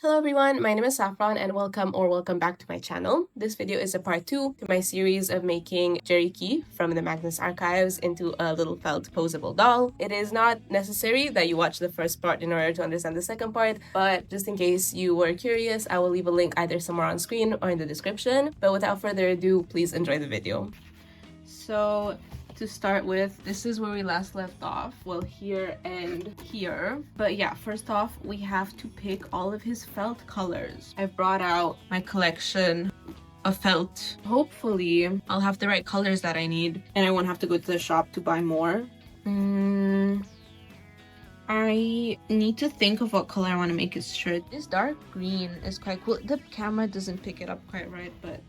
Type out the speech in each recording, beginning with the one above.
Hello everyone, my name is Saffron and welcome back to my channel. This video is a part 2 to my series of making Gerry Keay from the Magnus Archives into a little felt posable doll. It is not necessary that you watch the first part in order to understand the second part, but just in case you were curious, I will leave a link either somewhere on screen or in the description. But without further ado, please enjoy the video. So to start with, this is where we last left off, well, here and here. But yeah, first off, we have to pick all of his felt colors. I've brought out my collection of felt. Hopefully I'll have the right colors that I need and I won't have to go to the shop to buy more. I need to think of what color I want to make his shirt. This dark green is quite cool. The camera doesn't pick it up quite right, but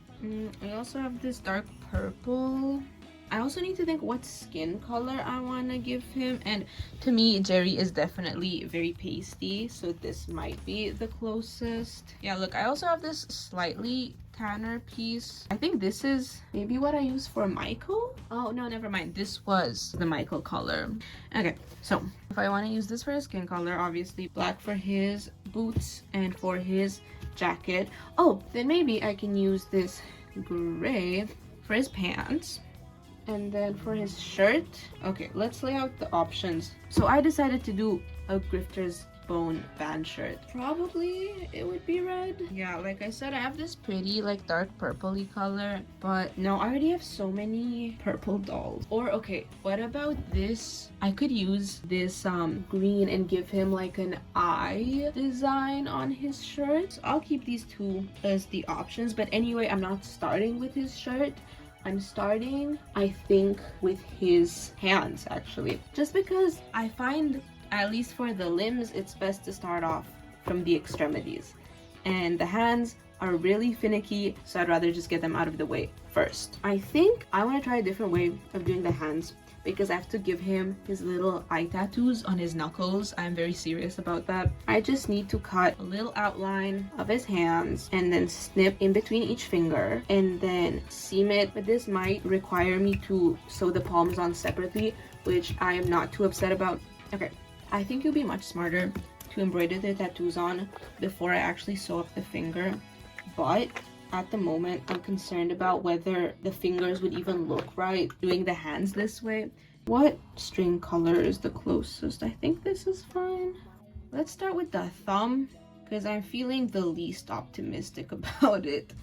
I also have this dark purple. I also need to think what skin color I want to give him, and to me Gerry is definitely very pasty, so this might be the closest. Yeah, look, I also have this slightly tanner piece. I think this is maybe what I use for Michael. Oh no, never mind, this was the Michael color. Okay, so if I want to use this for his skin color, obviously black for his boots and for his jacket. Oh, then maybe I can use this gray for his pants. And then for his shirt, okay, let's lay out the options. So I decided to do a Grifter's Bone band shirt. Probably it would be red. Yeah, like I said, I have this pretty like dark purpley color, but no, I already have so many purple dolls. Or okay, what about this? I could use this green and give him like an eye design on his shirt. So I'll keep these two as the options, but anyway, I'm not starting with his shirt. I'm starting, I think, with his hands, actually. Just because I find, at least for the limbs, it's best to start off from the extremities. And the hands are really finicky, so I'd rather just get them out of the way first. I think I want to try a different way of doing the hands, because I have to give him his little eye tattoos on his knuckles. I'm very serious about that. I just need to cut a little outline of his hands and then snip in between each finger and then seam it. But this might require me to sew the palms on separately, which I am not too upset about. Okay, I think it would be much smarter to embroider the tattoos on before I actually sew up the finger. But at the moment, I'm concerned about whether the fingers would even look right doing the hands this way. What string color is the closest? I think this is fine. Let's start with the thumb, because I'm feeling the least optimistic about it.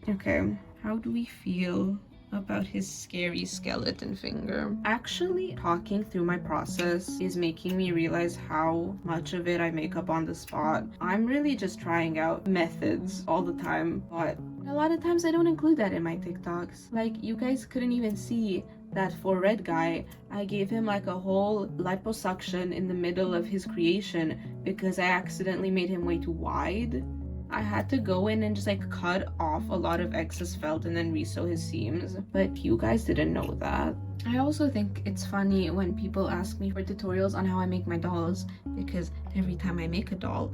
Okay, how do we feel about his scary skeleton finger? Actually, talking through my process is making me realize how much of it I make up on the spot. I'm really just trying out methods all the time, but a lot of times I don't include that in my TikToks. Like, you guys couldn't even see that for Red Guy, I gave him like a whole liposuction in the middle of his creation because I accidentally made him way too wide. I had to go in and just like cut off a lot of excess felt and then resew his seams, but you guys didn't know that. I also think it's funny when people ask me for tutorials on how I make my dolls, because every time I make a doll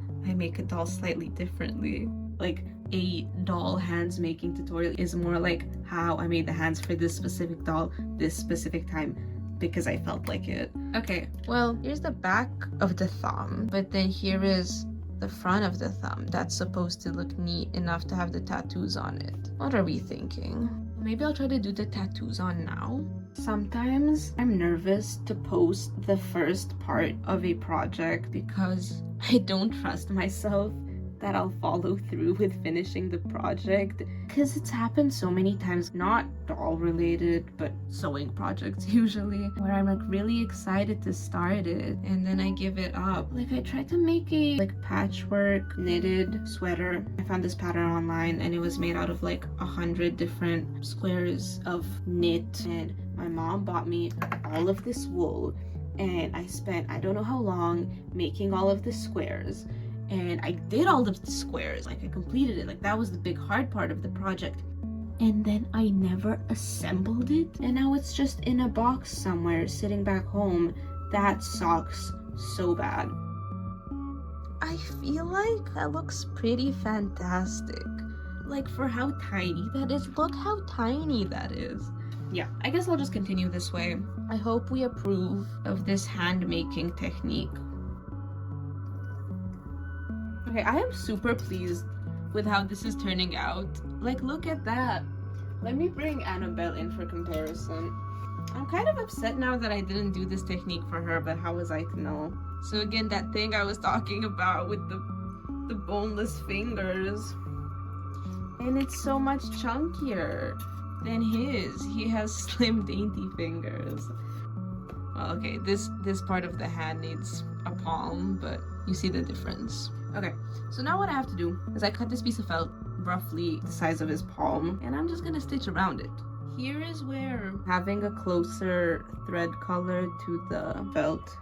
slightly differently. Like, a doll hands making tutorial is more like how I made the hands for this specific doll this specific time because I felt like it. Okay, well, here's the back of the thumb, but then here is the front of the thumb that's supposed to look neat enough to have the tattoos on it. What are we thinking? Maybe I'll try to do the tattoos on now. Sometimes I'm nervous to post the first part of a project because I don't trust myself that I'll follow through with finishing the project, because it's happened so many times, not doll related but sewing projects usually, where I'm like really excited to start it and then I give it up. Like, I tried to make a like patchwork knitted sweater. I found this pattern online and it was made out of like 100 different squares of knit, and my mom bought me all of this wool and I spent I don't know how long making all of the squares. And I did all of the squares, like I completed it, like that was the big hard part of the project. And then I never assembled it, and now it's just in a box somewhere sitting back home. That sucks so bad. I feel like that looks pretty fantastic. Like, for how tiny that is, look how tiny that is. Yeah, I guess I'll just continue this way. I hope we approve of this hand making technique. Okay, I am super pleased with how this is turning out. Like, look at that. Let me bring Annabelle in for comparison. I'm kind of upset now that I didn't do this technique for her, but how was I to know? So again, that thing I was talking about with the boneless fingers. And it's so much chunkier than his. He has slim, dainty fingers. Well, okay, this part of the hand needs a palm, but you see the difference. Okay, so now what I have to do is I cut this piece of felt roughly the size of his palm, and I'm just gonna stitch around it. Here is where having a closer thread color to the felt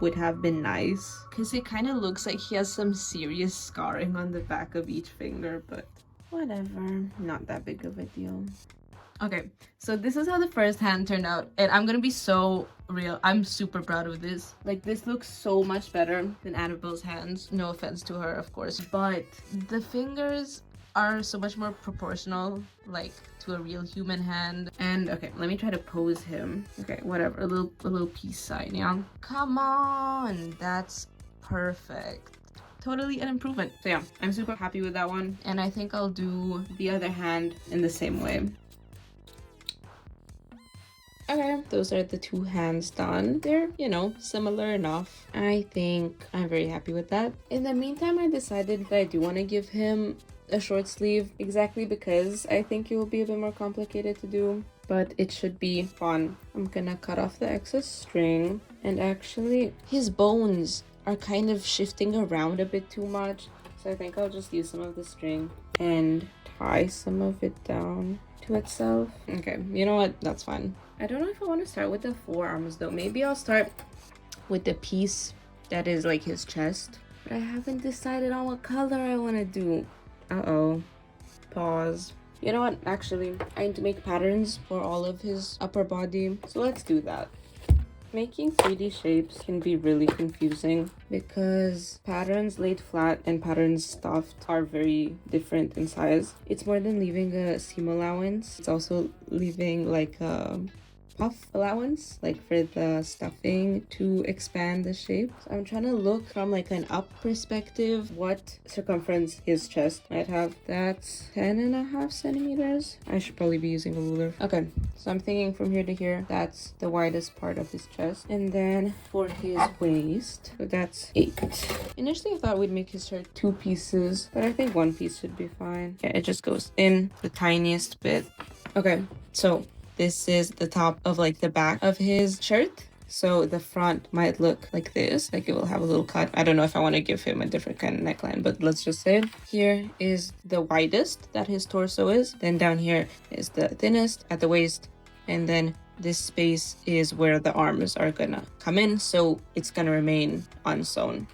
would have been nice, because it kind of looks like he has some serious scarring on the back of each finger, but whatever, not that big of a deal. Okay, so this is how the first hand turned out, and I'm gonna be so real, I'm super proud of this. Like, this looks so much better than Annabelle's hands. No offense to her, of course, but the fingers are so much more proportional, like, to a real human hand. And okay, let me try to pose him. Okay, whatever, a little peace sign, yeah? Come on, that's perfect. Totally an improvement. So yeah, I'm super happy with that one, and I think I'll do the other hand in the same way. Okay, those are the two hands done. They're, you know, similar enough. I think I'm very happy with that. In the meantime, I decided that I do want to give him a short sleeve, exactly because I think it will be a bit more complicated to do, but it should be fun. I'm gonna cut off the excess string, and actually his bones are kind of shifting around a bit too much, so I think I'll just use some of the string and tie some of it down to itself. Okay, you know what? That's fine. I don't know if I want to start with the forearms though. Maybe I'll start with the piece that is like his chest, but I haven't decided on what color I want to do. Uh-oh. Pause. You know what? Actually, I need to make patterns for all of his upper body, so let's do that. Making 3D shapes can be really confusing because patterns laid flat and patterns stuffed are very different in size. It's more than leaving a seam allowance. It's also leaving like a puff allowance, like for the stuffing to expand the shape. So I'm trying to look from like an up perspective what circumference his chest might have. That's 10.5 centimeters. I should probably be using a ruler. Okay, so I'm thinking from here to here, that's the widest part of his chest. And then for his waist, so that's 8. Initially I thought we'd make his shirt 2 pieces, but I think 1 piece should be fine. Yeah, it just goes in the tiniest bit. Okay, so this is the top of like the back of his shirt. So the front might look like this, like it will have a little cut. I don't know if I want to give him a different kind of neckline, but let's just say here is the widest that his torso is. Then down here is the thinnest at the waist. And then this space is where the arms are gonna come in. So it's gonna remain unsewn.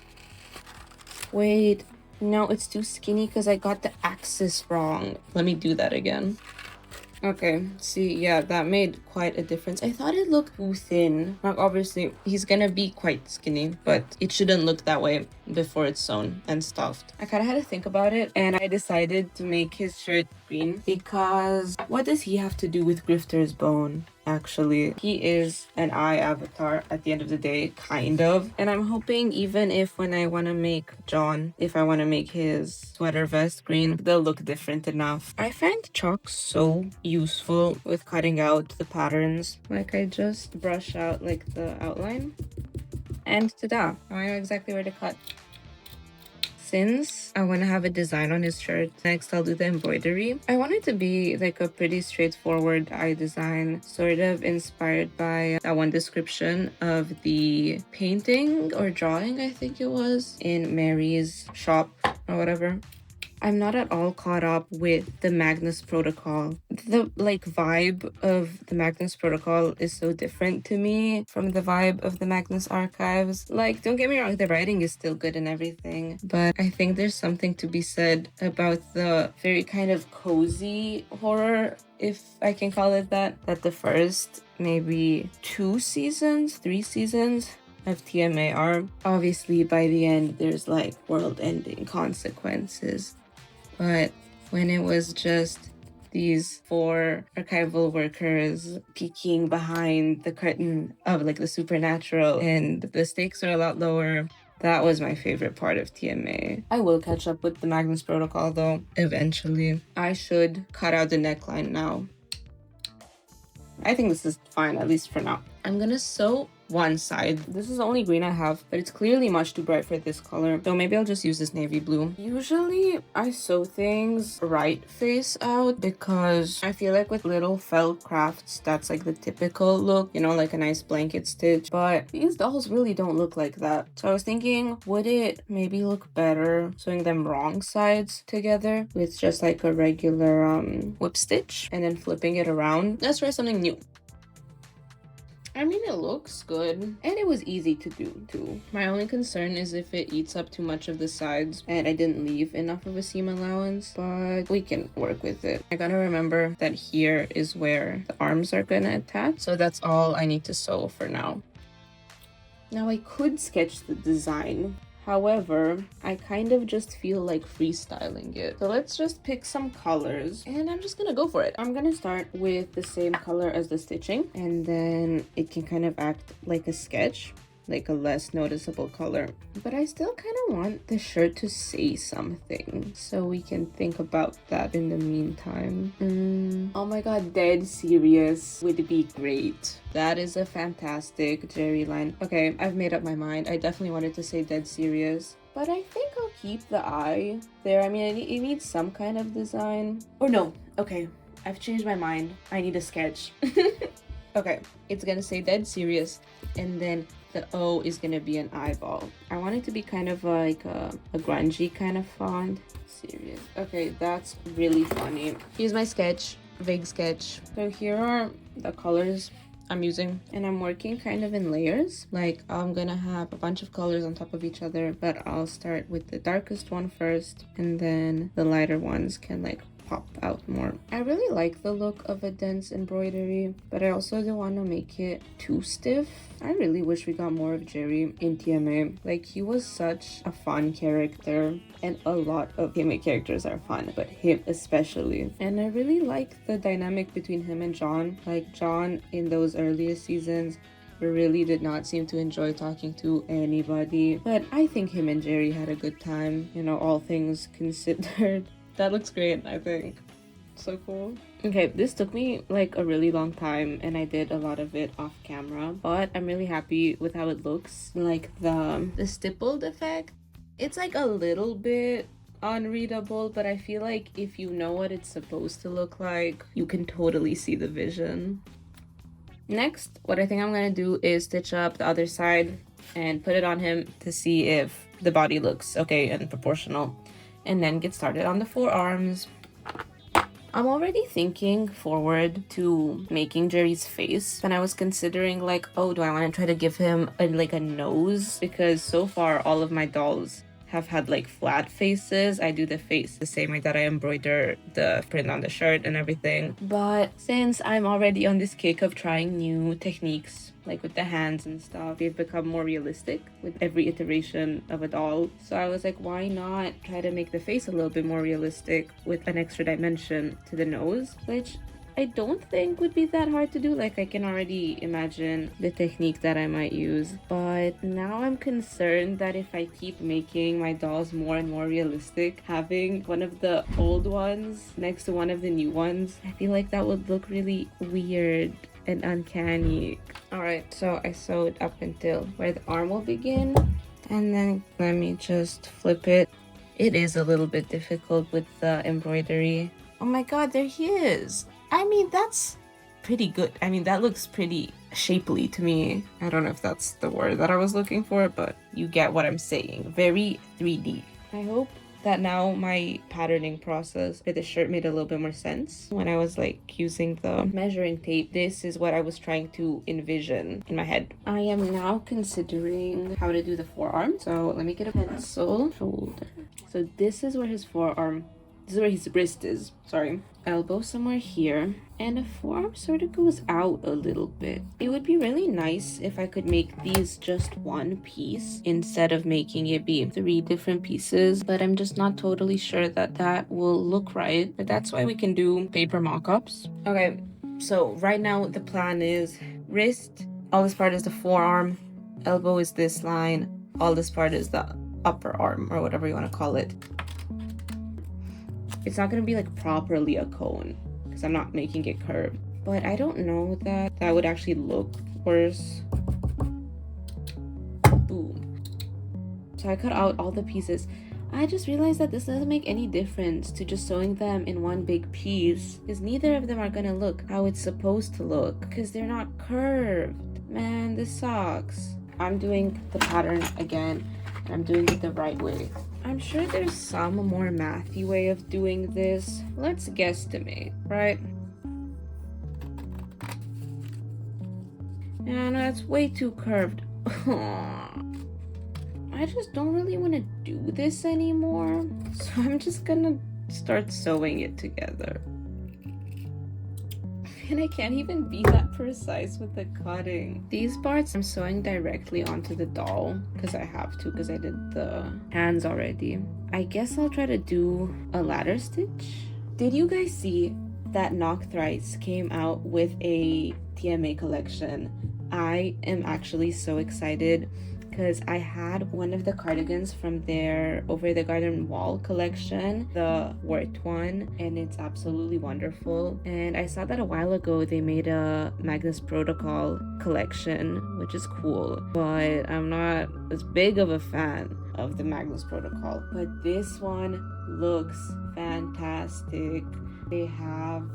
Wait, no, it's too skinny because I got the axis wrong. Let me do that again. Okay, see, yeah, that made quite a difference. I thought it looked too thin. Like, obviously, he's gonna be quite skinny, but it shouldn't look that way before it's sewn and stuffed. I kind of had to think about it, and I decided to make his shirt green because what does he have to do with Grifter's bone? Actually, he is an eye avatar at the end of the day, kind of. And I'm hoping even if when I want to make John, if I want to make his sweater vest green, they'll look different enough. I find chalk so useful with cutting out the patterns. Like, I just brush out like the outline and ta-da, now I know exactly where to cut. Since I want to have a design on his shirt, next I'll do the embroidery. I want it to be like a pretty straightforward eye design, sort of inspired by that one description of the painting or drawing, I think it was, in Mary's shop or whatever. I'm not at all caught up with the Magnus Protocol. The like vibe of the Magnus Protocol is so different to me from the vibe of the Magnus Archives. Like, don't get me wrong, the writing is still good and everything, but I think there's something to be said about the very kind of cozy horror, if I can call it that the first maybe 2 seasons, 3 seasons of TMA are. Obviously, by the end, there's like world-ending consequences. But when it was just these 4 archival workers peeking behind the curtain of like the supernatural, and the stakes are a lot lower, That was my favorite part of TMA. I will catch up with the Magnus Protocol though, eventually. I should cut out the neckline now. I think this is fine, at least for now. I'm gonna sew one side. This is the only green I have, but it's clearly much too bright for this color, so maybe I'll just use this navy blue. Usually I sew things right face out because I feel like with little felt crafts that's like the typical look, you know, like a nice blanket stitch, but these dolls really don't look like that. So I was thinking, would it maybe look better sewing them wrong sides together with just like a regular whip stitch and then flipping it around? Let's try something new. I mean, it looks good, and it was easy to do too. My only concern is if it eats up too much of the sides and I didn't leave enough of a seam allowance, but we can work with it. I gotta remember that here is where the arms are gonna attach, so that's all I need to sew for now. Now I could sketch the design. However, I kind of just feel like freestyling it. So let's just pick some colors and I'm just gonna go for it. I'm gonna start with the same color as the stitching, and then it can kind of act like a sketch, like a less noticeable color. But I still kind of want the shirt to say something, so we can think about that in the meantime. Oh my god, dead serious would be great. That is a fantastic Gerry line. Okay, I've made up my mind. I definitely wanted to say dead serious, but I think I'll keep the eye there. I mean, it needs some kind of design. Or no, okay, I've changed my mind. I need a sketch. Okay, it's gonna say dead serious, and then the O is gonna be an eyeball. I want it to be kind of like a grungy kind of font. Serious. Okay, that's really funny. Here's my sketch, vague sketch. So here are the colors I'm using, and I'm working kind of in layers. Like I'm gonna have a bunch of colors on top of each other, but I'll start with the darkest one first, and then the lighter ones can like pop out more. I really like the look of a dense embroidery, but I also don't want to make it too stiff. I really wish we got more of Gerry in TMA. Like, he was such a fun character, and a lot of TMA characters are fun, but him especially. And I really like the dynamic between him and John. Like, John in those earliest seasons really did not seem to enjoy talking to anybody, but I think him and Gerry had a good time, you know, all things considered. That looks great, I think. So cool. Okay, this took me like a really long time and I did a lot of it off camera, but I'm really happy with how it looks. Like the stippled effect, it's like a little bit unreadable, but I feel like if you know what it's supposed to look like, you can totally see the vision. Next, what I think I'm gonna do is stitch up the other side and put it on him to see if the body looks okay and proportional, and then get started on the forearms. I'm already thinking forward to making Gerry's face, and I was considering like, oh, do I want to try to give him a nose? Because so far all of my dolls have had like flat faces. I do the face the same way that I embroider the print on the shirt and everything. But since I'm already on this kick of trying new techniques, like with the hands and stuff, they've become more realistic with every iteration of a doll. So I was like, why not try to make the face a little bit more realistic with an extra dimension to the nose, which I don't think would be that hard to do. Like, I can already imagine the technique that I might use, but now I'm concerned that if I keep making my dolls more and more realistic, having one of the old ones next to one of the new ones, I feel like that would look really weird and uncanny. Alright, so I sewed up until where the arm will begin, and then let me just flip it. It is a little bit difficult with the embroidery. Oh my god, there he is! I mean, that's pretty good. I mean, that looks pretty shapely to me. I don't know if that's the word that I was looking for, but you get what I'm saying. Very 3D. I hope that now my patterning process for the shirt made a little bit more sense. When I was like using the measuring tape, this is what I was trying to envision in my head. I am now considering how to do the forearm. So let me get a pencil. Shoulder. So this is where his forearm, this is where his wrist is, sorry. Elbow somewhere here, and the forearm sort of goes out a little bit. It would be really nice if I could make these just one piece instead of making it be 3 different pieces, but I'm just not totally sure that that will look right. But that's why we can do paper mock-ups. Okay, so right now the plan is wrist, all this part is the forearm, elbow is this line, all this part is the upper arm or whatever you want to call it. It's not going to be like properly a cone because I'm not making it curved, but I don't know that that would actually look worse. Boom. So I cut out all the pieces. I just realized that this doesn't make any difference to just sewing them in one big piece, because neither of them are gonna look how it's supposed to look because they're not curved. Man, this sucks. I'm doing the pattern again and I'm doing it the right way. I'm sure there's some more mathy way of doing this. Let's guesstimate, right? And that's way too curved. I just don't really want to do this anymore, so I'm just gonna start sewing it together. And I can't even be that precise with the cutting. These parts I'm sewing directly onto the doll because I have to, because I did the hands already. I guess I'll try to do a ladder stitch. Did you guys see that Knock Thrice came out with a TMA collection? I am actually so excited because I had one of the cardigans from their Over the Garden Wall collection, the Wart one, and it's absolutely wonderful. And I saw that a while ago they made a Magnus Protocol collection, which is cool, but I'm not as big of a fan of the Magnus Protocol. But this one looks fantastic. They have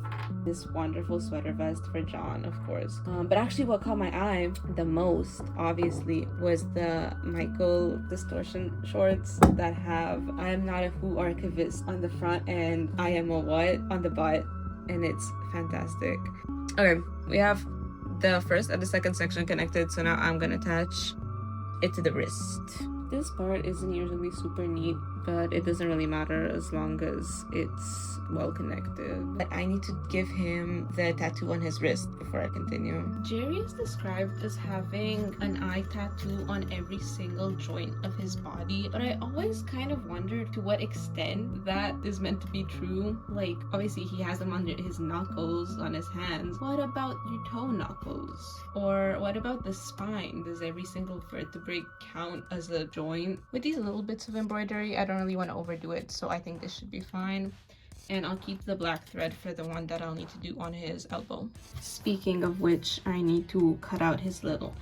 this wonderful sweater vest for John, of course. But actually what caught my eye the most, obviously, was the Michael distortion shorts that have I am not a Who archivist on the front and I am a what on the butt, and it's fantastic. Okay, we have the first and the second section connected, so now I'm gonna attach it to the wrist. This part isn't usually super neat, but it doesn't really matter as long as it's well connected. But I need to give him the tattoo on his wrist before I continue. Gerry is described as having an eye tattoo on every single joint of his body, but I always kind of wondered to what extent that is meant to be true. Like, obviously he has them under his knuckles, on his hands. What about your toe knuckles? Or what about the spine? Does every single vertebrae count as a joint? With these little bits of embroidery, I don't really want to overdo it, so I think this should be fine. And I'll keep the black thread for the one that I'll need to do on his elbow. Speaking of which, I need to cut out his little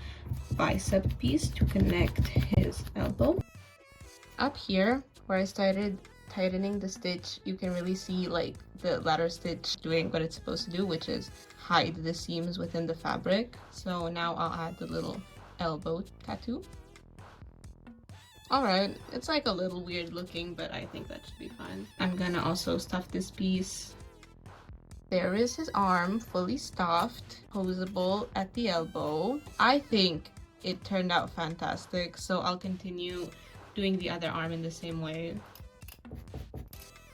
bicep piece to connect his elbow. Up here, where I started tightening the stitch, you can really see like the ladder stitch doing what it's supposed to do, which is hide the seams within the fabric. So now I'll add the little elbow tattoo. Alright, it's like a little weird looking, but I think that should be fine. I'm gonna also stuff this piece. There is his arm, fully stuffed, posable at the elbow. I think it turned out fantastic, so I'll continue doing the other arm in the same way.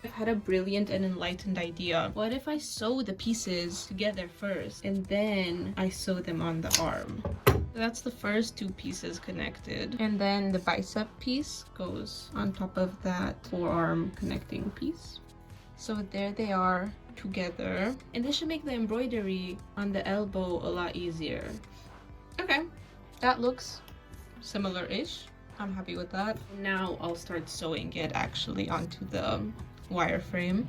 I've had a brilliant and enlightened idea. What if I sew the pieces together first, and then I sew them on the arm? That's the first two pieces connected, and then the bicep piece goes on top of that forearm connecting piece. So there they are together, and this should make the embroidery on the elbow a lot easier. Okay, that looks similar-ish. I'm happy with that. Now I'll start sewing it actually onto the wireframe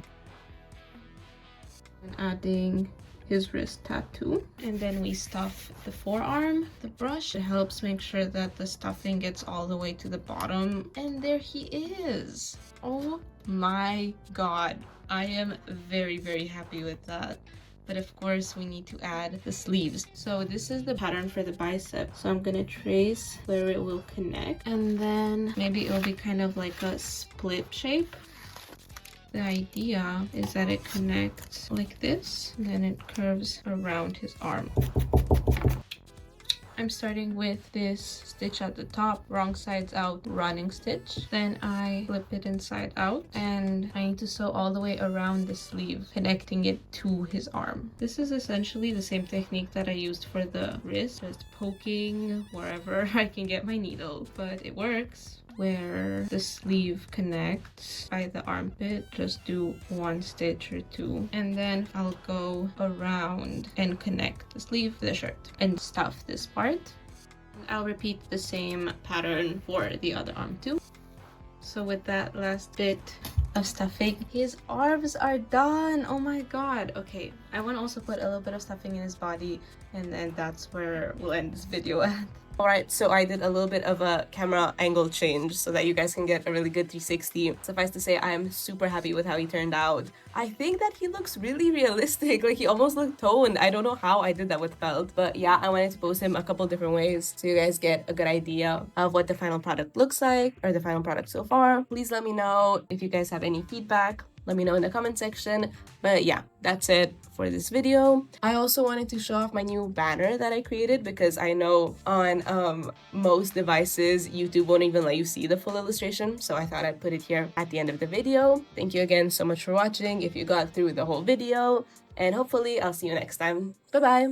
and adding his wrist tattoo, and then we stuff the forearm. The brush helps make sure that the stuffing gets all the way to the bottom, and there he is. Oh my god, I am very happy with that. But of course we need to add the sleeves. So this is the pattern for the bicep, so I'm gonna trace where it will connect, and then maybe it'll be kind of like a split shape. The idea is that it connects like this, and then it curves around his arm. I'm starting with this stitch at the top, wrong sides out, running stitch. Then I flip it inside out, and I need to sew all the way around the sleeve, connecting it to his arm. This is essentially the same technique that I used for the wrist, just poking wherever I can get my needle, but it works. Where the sleeve connects by the armpit, just do one stitch or two, and then I'll go around and connect the sleeve to the shirt and stuff this part. I'll repeat the same pattern for the other arm too. So with that last bit of stuffing, his arms are done. Oh my god. Okay, I want to also put a little bit of stuffing in his body, and then that's where we'll end this video at. Alright, so I did a little bit of a camera angle change so that you guys can get a really good 360. Suffice to say, I am super happy with how he turned out. I think that he looks really realistic, like he almost looked toned. I don't know how I did that with felt, but yeah, I wanted to pose him a couple different ways so you guys get a good idea of what the final product looks like, or the final product so far. Please let me know if you guys have any feedback. Let me know in the comment section. But yeah, that's it for this video. I also wanted to show off my new banner that I created because I know on most devices YouTube won't even let you see the full illustration, so I thought I'd put it here at the end of the video. Thank you again so much for watching if you got through the whole video, and hopefully I'll see you next time. Bye bye.